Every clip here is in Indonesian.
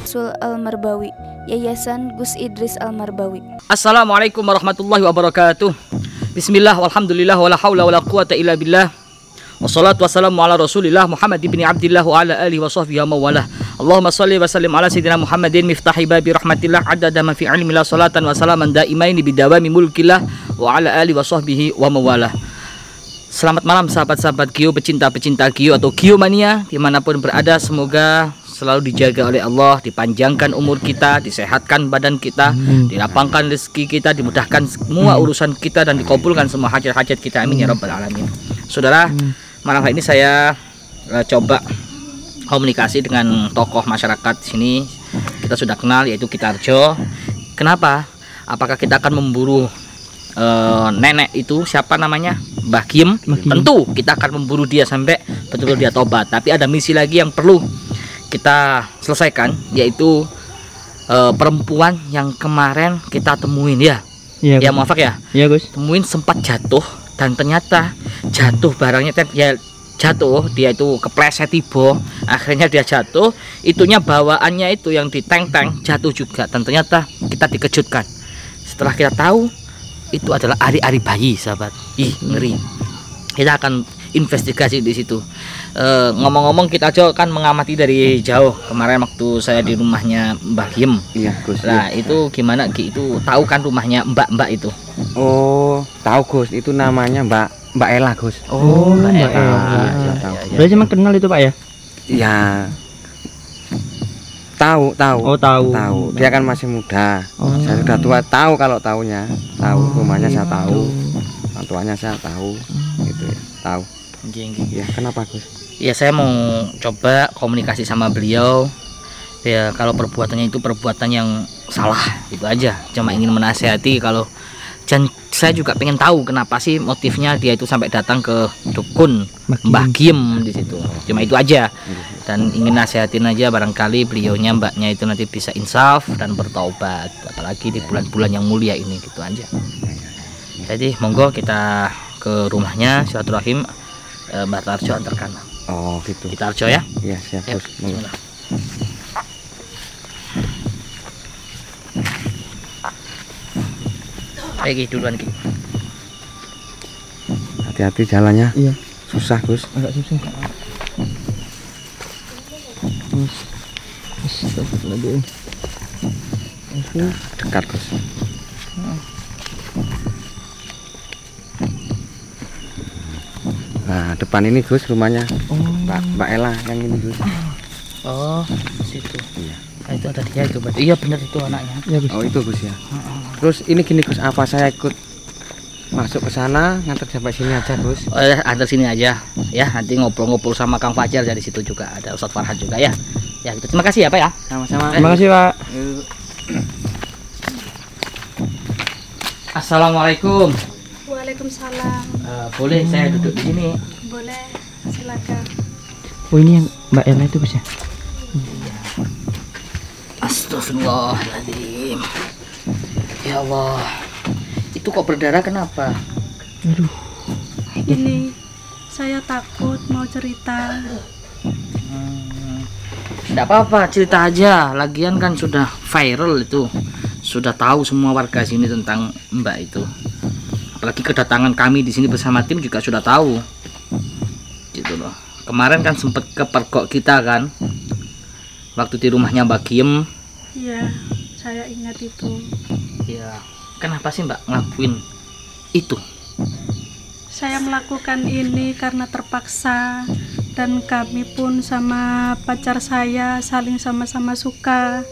Sul Al-Marbawi, Yayasan Gus Idris Al-Marbawi. Assalamualaikum warahmatullahi wabarakatuh. Bismillah, walhamdulillah, wala hawla wala quwata illa billah. Wassalatu wassalamu ala rasulillah Muhammad ibn Abdillah wa ala alihi wa sahbihi wa mawalah. Allahumma salli wa sallim ala sayyidina Muhammadin miftahi babi rahmatillah adada ma fi ilmillah salatan wa salaman daimaini bidawami mulkillah wa ala alihi wa sahbihi wa mawalah. Selamat malam sahabat-sahabat Gio, pecinta-pecinta Gio atau Gio mania dimanapun berada. Semoga selalu dijaga oleh Allah, dipanjangkan umur kita, disehatkan badan kita, dilapangkan rezeki kita, dimudahkan semua urusan kita dan dikabulkan semua hajat-hajat kita, amin ya rabbal alamin. Saudara, malam hari ini saya coba komunikasi dengan tokoh masyarakat sini. Kita sudah kenal, yaitu Kitarjo. Kenapa? Apakah kita akan memburu nenek itu, siapa namanya, Mbah Giem? Tentu kita akan memburu dia sampai betul-betul dia tobat. Tapi ada misi lagi yang perlu kita selesaikan, yaitu perempuan yang kemarin kita temuin ya. Iya, ya Muafak ya. Iya Gus. Temuin sempat jatuh dan ternyata jatuh barangnya ya jatuh, dia itu kepleset tiba, akhirnya dia jatuh, itunya bawaannya itu yang di tank jatuh juga dan ternyata kita dikejutkan. Setelah kita tahu itu adalah ari-ari bayi, sahabat. Ih, ngeri. Kita akan investigasi di situ. Ngomong-ngomong, kita aja kan mengamati dari jauh kemarin waktu saya di rumahnya Mbah Giem. Iya, Gus. Nah, itu gimana Ki? Itu tahu kan rumahnya Mbak itu? Oh, tahu Gus. Itu namanya Mbak Ella, Gus. Oh, Mbak Ella. Ya, berarti emang kenal itu, Pak ya? Iya. Tahu. Oh, tahu. Dia kan masih muda. Saya sudah tua, tahu kalau tahunya. Tahu rumahnya saya tahu. Orang tuanya saya tahu. Gitu ya. Tahu. Ya, kenapa Gus? Ya, saya mau coba komunikasi sama beliau. Ya, kalau perbuatannya itu perbuatan yang salah, itu aja. Cuma ingin menasehati kalau dan saya juga pengen tahu kenapa sih motifnya dia itu sampai datang ke dukun Mbah Giem di situ. Cuma itu aja. Dan ingin nasihatin aja, barangkali beliaunya, mbaknya itu nanti bisa insaf dan bertaubat, apalagi di bulan-bulan yang mulia ini, gitu aja. Jadi monggo kita ke rumahnya, silaturahim. Mbak Tarjo antarkan. Oh gitu. Kita Tarjo ya? Iya siap. Yuk, bismillah. Ayo duluan Ki. Hati-hati jalannya. Iya. Susah Gus. Agak susah. Dekat Gus. Nah, depan ini Gus rumahnya. Oh. Mbak Ella yang ini Gus. Oh, situ. Iya. Nah, itu ada dia itu. Iya benar itu anaknya. Ya, Gus. Oh, itu Gus ya. Terus ini gini Gus, apa saya ikut masuk ke sana ngantar sampai sini aja Gus? Oh ya, antar sini aja. Ya, nanti ngobrol-ngobrol sama Kang Fajar dari situ juga, ada Ustadz Farhan juga ya. Ya, gitu. Terima kasih ya, Pak ya. Sama-sama. Terima kasih, Pak. Assalamualaikum. Waalaikumsalam. Boleh saya duduk di sini? Boleh, silakan. Oh, ini yang Mbak Ella itu Gus ya? Iya. Astagfirullahaladzim. Ya Allah. Itu kok berdarah kenapa? Aduh. Ini saya takut mau cerita. Enggak apa-apa, cerita aja. Lagian kan sudah viral itu. Sudah tahu semua warga sini tentang Mbak itu. Apalagi kedatangan kami di sini bersama tim juga sudah tahu. Gitu loh. Kemarin kan sempat kepergok kita kan. Waktu di rumahnya Mbak Giem. Iya, saya ingat itu. Iya. Kenapa sih Mbak ngelakuin itu? Saya melakukan ini karena terpaksa, dan kami pun sama pacar saya saling sama-sama suka.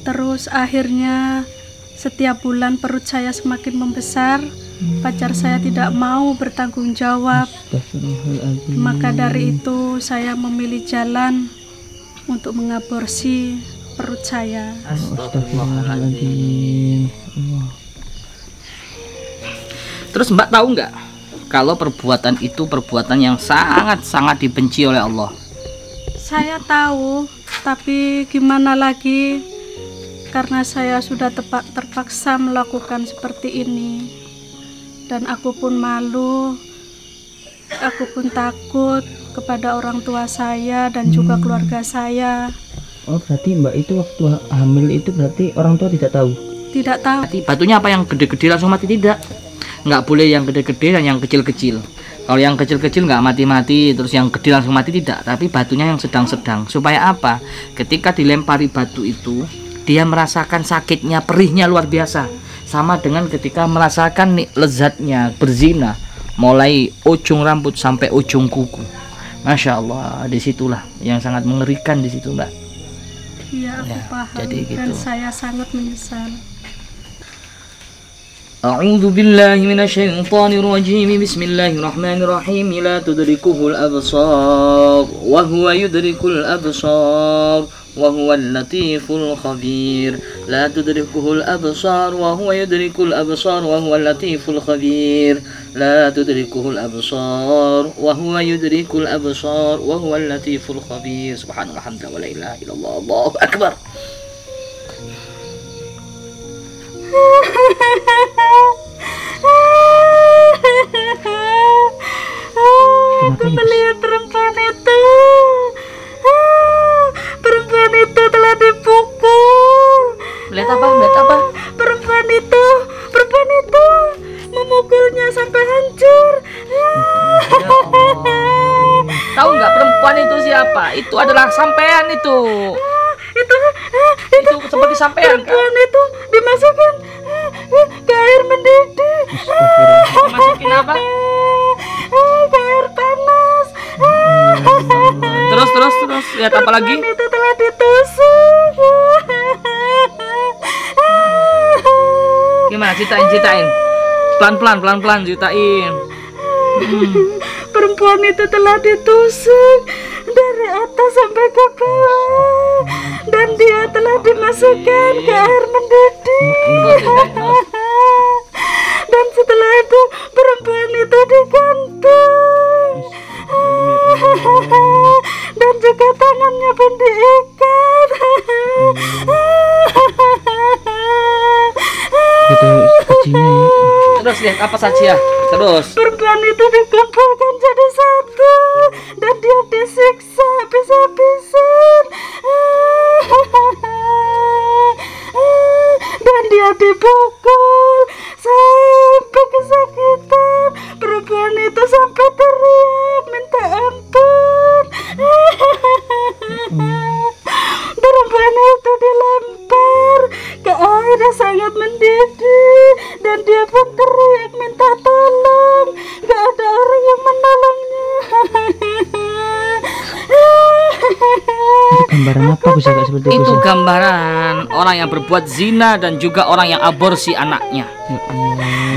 Terus akhirnya setiap bulan perut saya semakin membesar. Pacar saya tidak mau bertanggung jawab. Maka dari itu saya memilih jalan untuk mengaborsi perut saya. Astagfirullahaladzim. Terus Mbak tahu nggak kalau perbuatan itu perbuatan yang sangat-sangat dibenci oleh Allah? Saya tahu, tapi gimana lagi, karena saya sudah terpaksa melakukan seperti ini. Dan aku pun malu, aku pun takut kepada orang tua saya dan juga keluarga saya. Oh, berarti Mbak itu waktu hamil itu berarti orang tua tidak tahu? Tidak tahu. Berarti batunya apa yang gede-gede langsung mati? Tidak. Nggak boleh yang gede-gede dan yang kecil-kecil. Kalau yang kecil-kecil nggak mati-mati, terus yang gede langsung mati, tidak. Tapi batunya yang sedang-sedang. Supaya apa? Ketika dilempari batu itu, dia merasakan sakitnya, perihnya luar biasa. Sama dengan ketika merasakan lezatnya berzina, mulai ujung rambut sampai ujung kuku. Masya Allah, disitulah yang sangat mengerikan di situ, Mbak. Iya, aku Ya, paham. jadi gitu. Dan saya sangat menyesal. أعوذ بالله من الشيطان الرجيم بسم الله الرحمن الرحيم لا تدركه الأبصار وهو يدرك الأبصار وهو اللطيف الخبير لا تدركه الأبصار وهو يدرك الأبصار وهو اللطيف الخبير لا تدركه الأبصار وهو يدرك الأبصار وهو اللطيف الخبير سبحان الله الحمد لله ولا إله إلا الله الله أكبر. Aku melihat perempuan itu. Perempuan itu telah dipukul. Melihat apa? Melihat apa? Perempuan itu memukulnya sampai hancur. Tahu nggak perempuan itu siapa? Itu adalah sampean itu. Itu seperti sampean kan? Perempuan itu dimasukkan ke air mendidih. Masukin apa? Ke air panas. Terus lihat apa lagi? Perempuan itu telah ditusuk. Gimana? Ceritain. Pelan-pelan ceritain. Perempuan itu telah ditusuk dari atas sampai ke bawah, dan dia telah dimasukkan ke air mendidih. Dan setelah itu perempuan itu digantung, dan juga tangannya pun diikat. Gitu sajinya ya. Terus lihat apa saja? Terus Perempuan itu dikumpulkan jadi satu, dan dia disiksa habis-habisan, dan dia dipukul sampai kesakitan. Perempuan itu sampai teriak minta ampun. Perempuan itu dilempar ke air yang sangat mendidih, dan dia pun teriak minta tolong. Gak ada orang yang menolongnya. itu gambaran apa bisa gak seperti itu? Itu gambaran orang yang berbuat zina dan juga orang yang aborsi anaknya.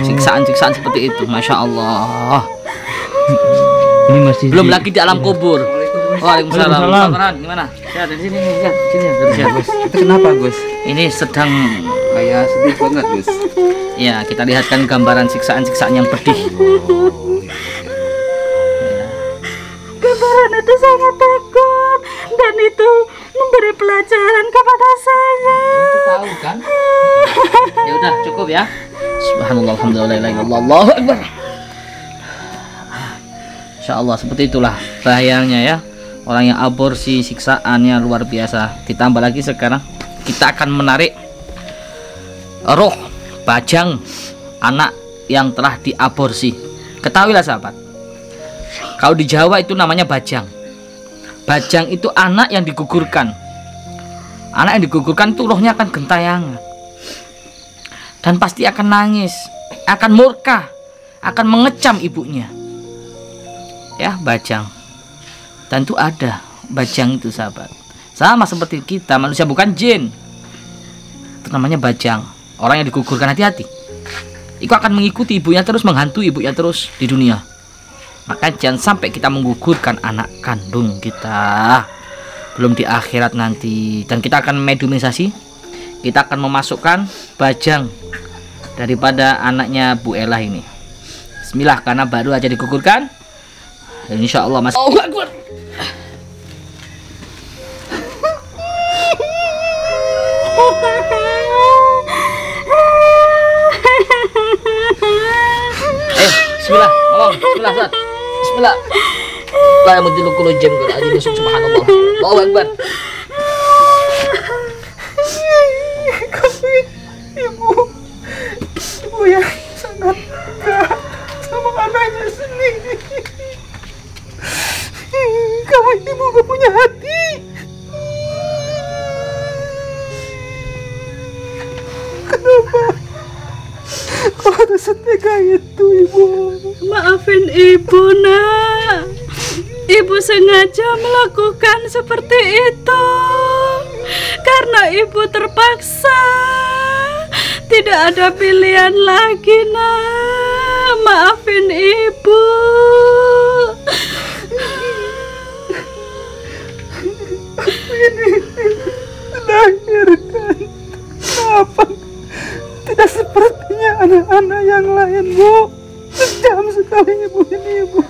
Siksaan-siksaan seperti itu, masya Allah. Ini masih belum lagi di alam kubur. Waalaikumsalam. Gimana? Ya, dari sini. Itu kenapa, Gus? Ini sedang kayak sedih banget, Gus. Ya, kita lihatkan gambaran siksaan-siksaan yang pedih. Gambaran itu sangat takut, dan itu memberi pelajaran kepada saya. Itu tahu kan? Ya udah, cukup ya. Subhanallah, alhamdulillah, Allahu akbar. Insyaallah seperti itulah bahayanya ya. Orang yang aborsi siksaannya luar biasa. Ditambah lagi sekarang kita akan menarik roh bajang anak yang telah diaborsi. Ketahuilah sahabat, kalau di Jawa itu namanya bajang. Bajang itu anak yang digugurkan. Anak yang digugurkan itu rohnya akan gentayangan, dan pasti akan nangis, akan murka, akan mengecam ibunya. Ya, bajang. Dan itu ada bajang itu sahabat. Sama seperti kita manusia, bukan jin. Itu namanya bajang. Orang yang digugurkan, hati-hati. Itu akan mengikuti ibunya terus, menghantui ibunya terus di dunia. Maka jangan sampai kita menggugurkan anak kandung kita. Belum di akhirat nanti. Dan kita akan mediumisasi. Kita akan memasukkan bajang daripada anaknya Bu Ella ini. Bismillah, karena baru aja digugurkan. Insya Allah mas. Allahu Akbar. Bismillah, ngomong. Bismillah, Ustaz. Bismillah. La yamudillu kullu jam qul ajin subhanallah. Allahu Akbar. gak punya hati. Kenapa kau harus setega itu, Ibu? Maafin ibu, nak. Ibu sengaja melakukan seperti itu karena ibu terpaksa. Tidak ada pilihan lagi, nak. Maafin ibu. Ini dilahirkan. Kenapa tidak sepertinya anak-anak yang lain, Bu? Kejam sekali Ibu ini, Ibu.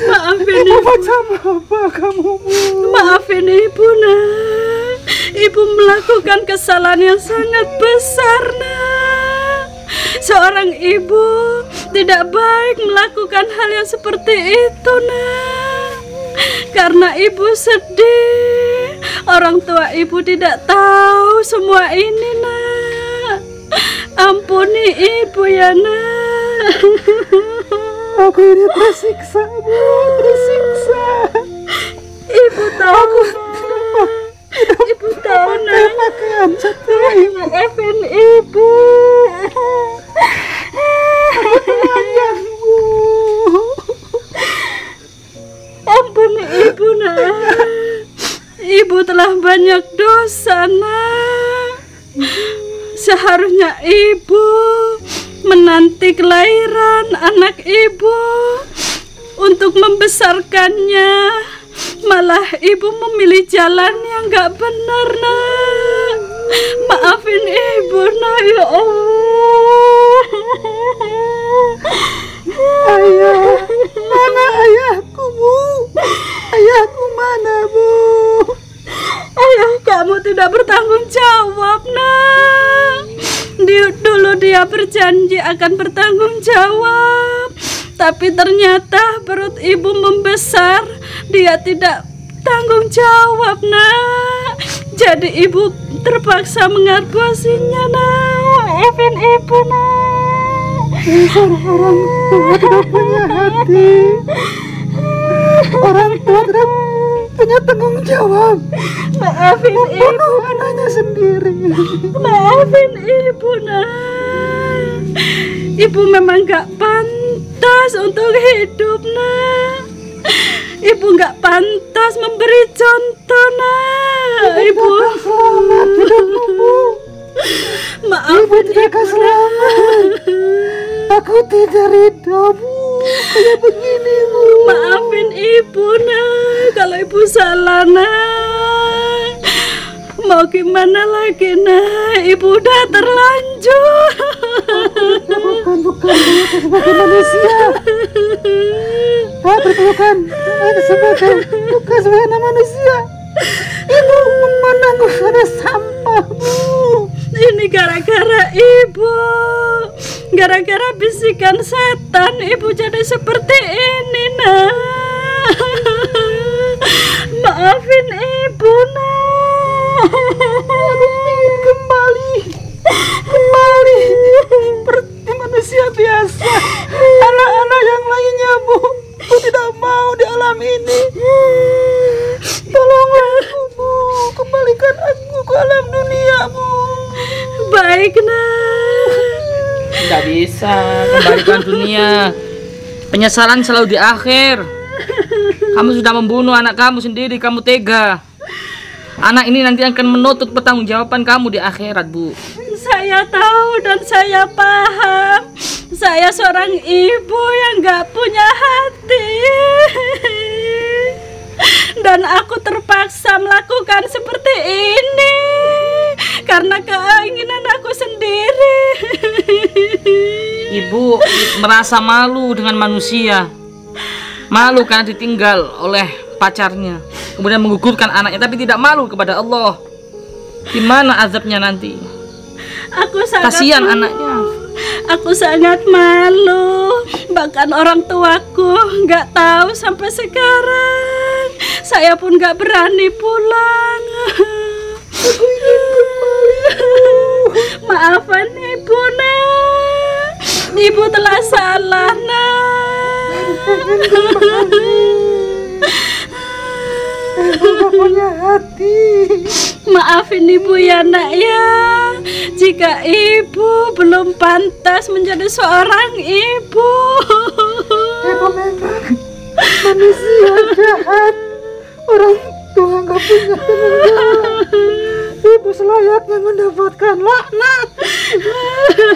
Maafin Ibu ibu. macam apa kamu, Bu? Maafin ibu, nak. Ibu melakukan kesalahan yang sangat besar, nak. Seorang ibu tidak baik melakukan hal yang seperti itu, nak. Karena ibu sedih. Orang tua ibu tidak tahu semua ini, nak. Ampuni ibu ya, nak. Aku ini tersiksa, Bu, tersiksa. Ibu tahu, nak. Ibu tahu, nak. Pakaian setelah Ibu. Maafin ibu. Sayang, Bu. Ampuni ibu, nak. Ibu telah banyak dosa, nak. Seharusnya ibu menanti kelahiran anak ibu untuk membesarkannya. Malah ibu memilih jalan yang gak benar, nak. Maafin ibu, nak, ya Allah. Ayah, mana ayahku, Bu? Ayahku mana, Bu? Ayah kamu tidak bertanggung jawab, nak. Dulu dia berjanji akan bertanggung jawab, tapi ternyata perut ibu membesar. Dia tidak tanggung jawab, nak. Jadi ibu terpaksa mengaborsinya, nak. Maafin ibu, nak. Orang tua tidak punya hati. Orang tua tidak punya tanggung jawab. Maafin ibu. Membunuh anaknya sendiri. Maafin ibu, nak. Ibu memang gak pantas untuk hidup, nak. Ibu gak pantas memberi contoh, nak. Ibu Selamat hidupmu, Bu. Ibu maafin tidak akan selamat. Aku tidak ridho, Bu. Kayak begini, Bu. Maafin ibu, nak. Kalau ibu salah, nak. Mau gimana lagi, nak? Ibu udah terlanjur. Bukan, Bu. Sebagai manusia. Bukan sebagai manusia. Ibu memandangku sebagai sampah, Bu. Ini gara-gara ibu. Gara-gara bisikan setan ibu jadi seperti ini, nak. Maafin ibu, nak. Aku ingin kembali seperti manusia biasa. Anak-anak yang lainnya, Bu. Aku tidak mau di alam ini. Tolonglah aku, Bu. Kembalikan aku ke alam dunia, Bu. Baik, nak. Tidak bisa kembalikan dunia. Penyesalan selalu di akhir. Kamu sudah membunuh anak kamu sendiri. Kamu tega. Anak ini nanti akan menuntut pertanggungjawaban kamu di akhirat, Bu. Saya tahu dan saya paham. Saya seorang ibu yang gak punya hati. Dan aku terpaksa melakukan seperti ini karena keinginan aku sendiri. Ibu merasa malu dengan manusia. Malu karena ditinggal oleh pacarnya, kemudian menggugurkan anaknya, tapi tidak malu kepada Allah. Gimana azabnya nanti? Kasihan anaknya. Aku sangat malu. Bahkan orang tuaku nggak tahu sampai sekarang. Saya pun nggak berani pulang. Aku ingin kembali. Maafkan ibu, nak. Ibu telah salah, nak. Ibu gak punya hati. Maafin ibu ya nak ya, jika ibu belum pantas menjadi seorang ibu. Ibu memang manusia jahat, orang tua gak punya tanggung. Ibu selayaknya mendapatkan laknat.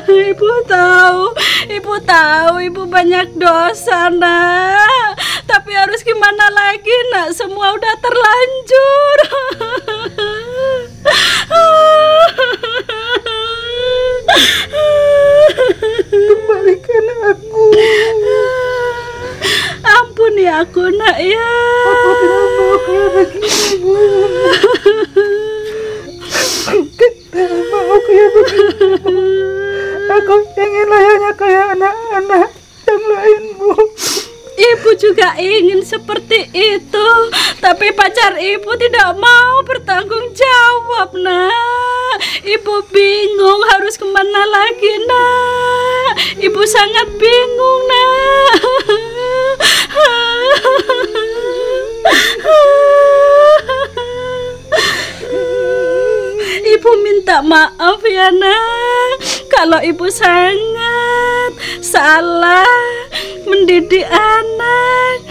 Ibu tahu ibu banyak dosa nak, tapi harus gimana lagi nak, semua udah terlanjur. Kembalikan aku. Ampuni aku nak ya. Aku tidak mau kayak begini, Bu. Tidak mau kayak begini, Bu. Aku ingin layaknya kayak anak-anak yang lain, Bu. Ibu juga ingin seperti itu, tapi pacar ibu tidak mau bertanggung jawab nak. Ibu bingung harus kemana lagi nak. Ibu sangat bingung nak. Ibu minta maaf ya nak, kalau ibu sangat salah mendidik anak.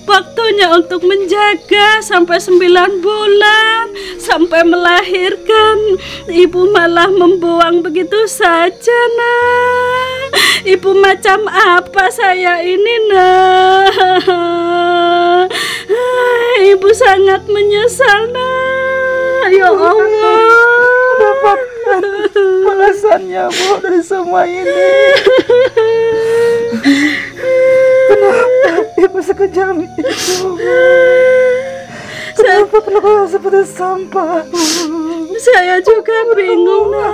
Waktunya untuk menjaga sampai 9 bulan, sampai melahirkan, ibu malah membuang begitu saja nak. Ibu macam apa saya ini nak. Ibu sangat menyesal nak. Ya Allah, Dapatkan balasannya, Bu, dari semua ini. Kenapa ibu sekejam itu? Kenapa perlakuan seperti sampah? saya juga bingung nak.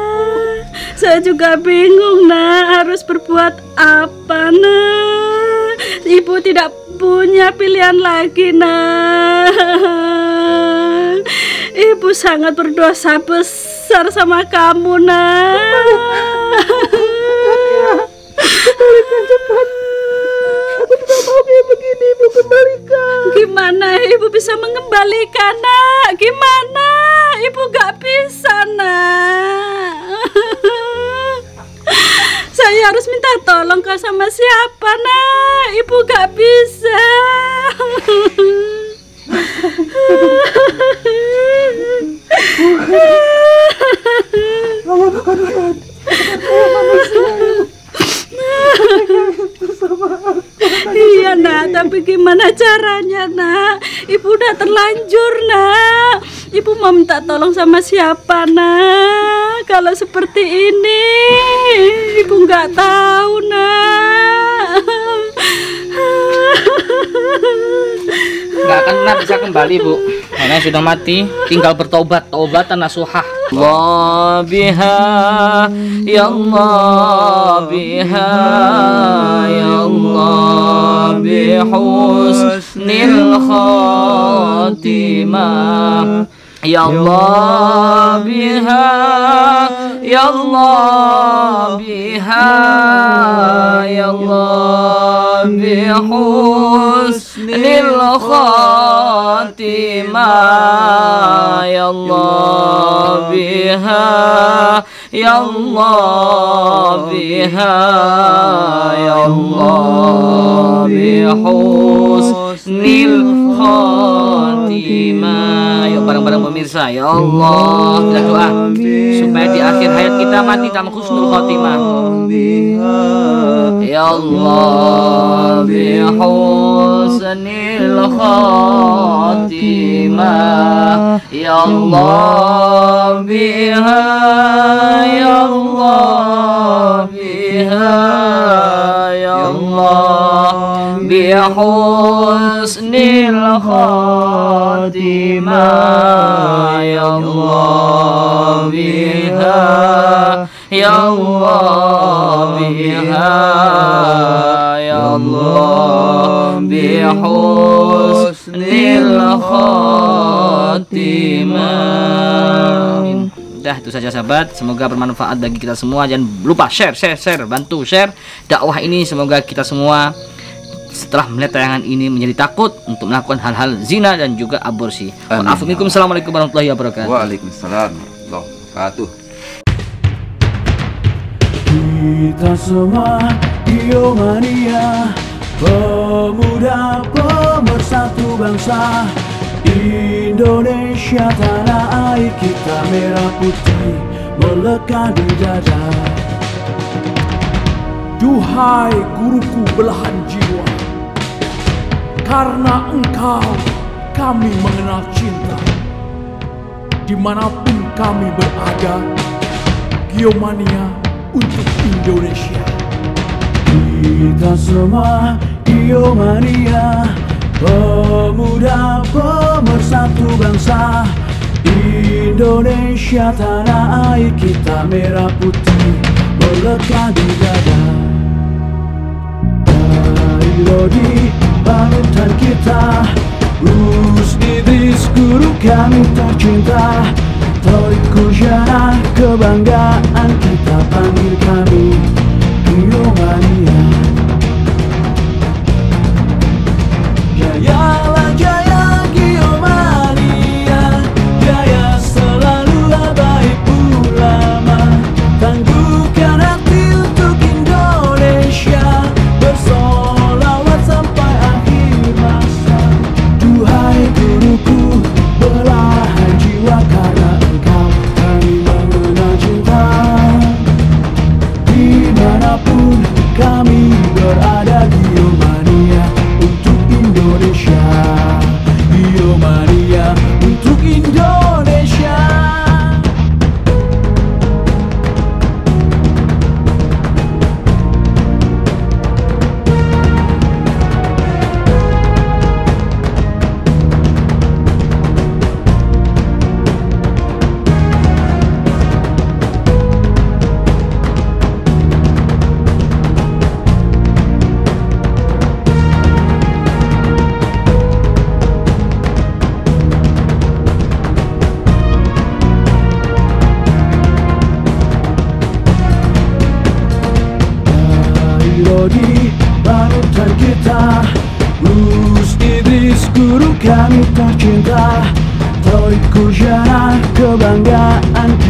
Saya juga bingung nak, harus berbuat apa nak. Ibu tidak punya pilihan lagi nak. Ibu sangat berdosa besar sama kamu nak. Kembalikan cepat. Aku tidak mau kayak begini, Ibu, kembalikan. Gimana ibu bisa mengembalikan nak? Gimana? Ibu gak bisa nak. Saya harus minta tolong ke sama siapa nak? Ibu gak bisa. Mama bukan manusia, Ibu. Iya nak, tapi gimana caranya nak? Ibu udah terlanjur nak. Ibu mau minta tolong sama siapa nak? Kalau seperti ini, ibu nggak tahu nak. Nggak akan pernah bisa kembali, Bu. Nenek sudah mati, tinggal bertobat, taubatan nasuhah. Allah biha, ya Allah biha, ya Allah bihusnil khatimah. Ya Allah biha, ya Allah biha, ya Allah bihusnil khatimah. Ya Allah biha, ya Allah biha, ya Allah bihusnil khatimah. Yuk bareng-bareng pemirsa, ya Allah, kita doa supaya di akhir hayat kita mati dalam husnul khatimah. Ya Allah bihusnil khatimah. Ya Allah biha, ya Allah biha, ya Allah bihusnil khatimah. Ya Allah biha, ya Allah biha, ya Allah bihusnil khatimah. Udah itu saja sahabat, semoga bermanfaat bagi kita semua. Jangan lupa share, bantu share dakwah ini, semoga kita semua setelah melihat tayangan ini menjadi takut untuk melakukan hal-hal zina dan juga aborsi. Amin. Assalamualaikum warahmatullahi wabarakatuh. Waalaikumsalam warahmatullahi wabarakatuh. Kita semua Biomania, pemuda pemersatu bangsa. Indonesia tanah air kita, merah putih melekat di dada. Duhai guruku belahan jiwa, karena engkau kami mengenal cinta. Dimanapun kami berada, Biomania untuk Indonesia. Kita semua Biomania, pemuda pemersatu bangsa. Indonesia tanah air kita, merah putih melekat di dada. Dari Lodi panutan kita, Gus Idris guru kami tercinta. Torik Kujana kebanggaan kita, panggil kami Biomania. Jayalah jaya Biomania, jaya selalu habaib ulama. Tangguhkan hati untuk Indonesia, bersolawat sampai akhir masa. Duhai guruku belahan jiwa, karena engkau kami mengenal cinta. Dimanapun kami berada, Biomania untuk Indonesia. Biomania untuk Indonesia. Lodi panutan kita, Gus Idris guru kami tercinta. Torik Kujana kebanggaan kita.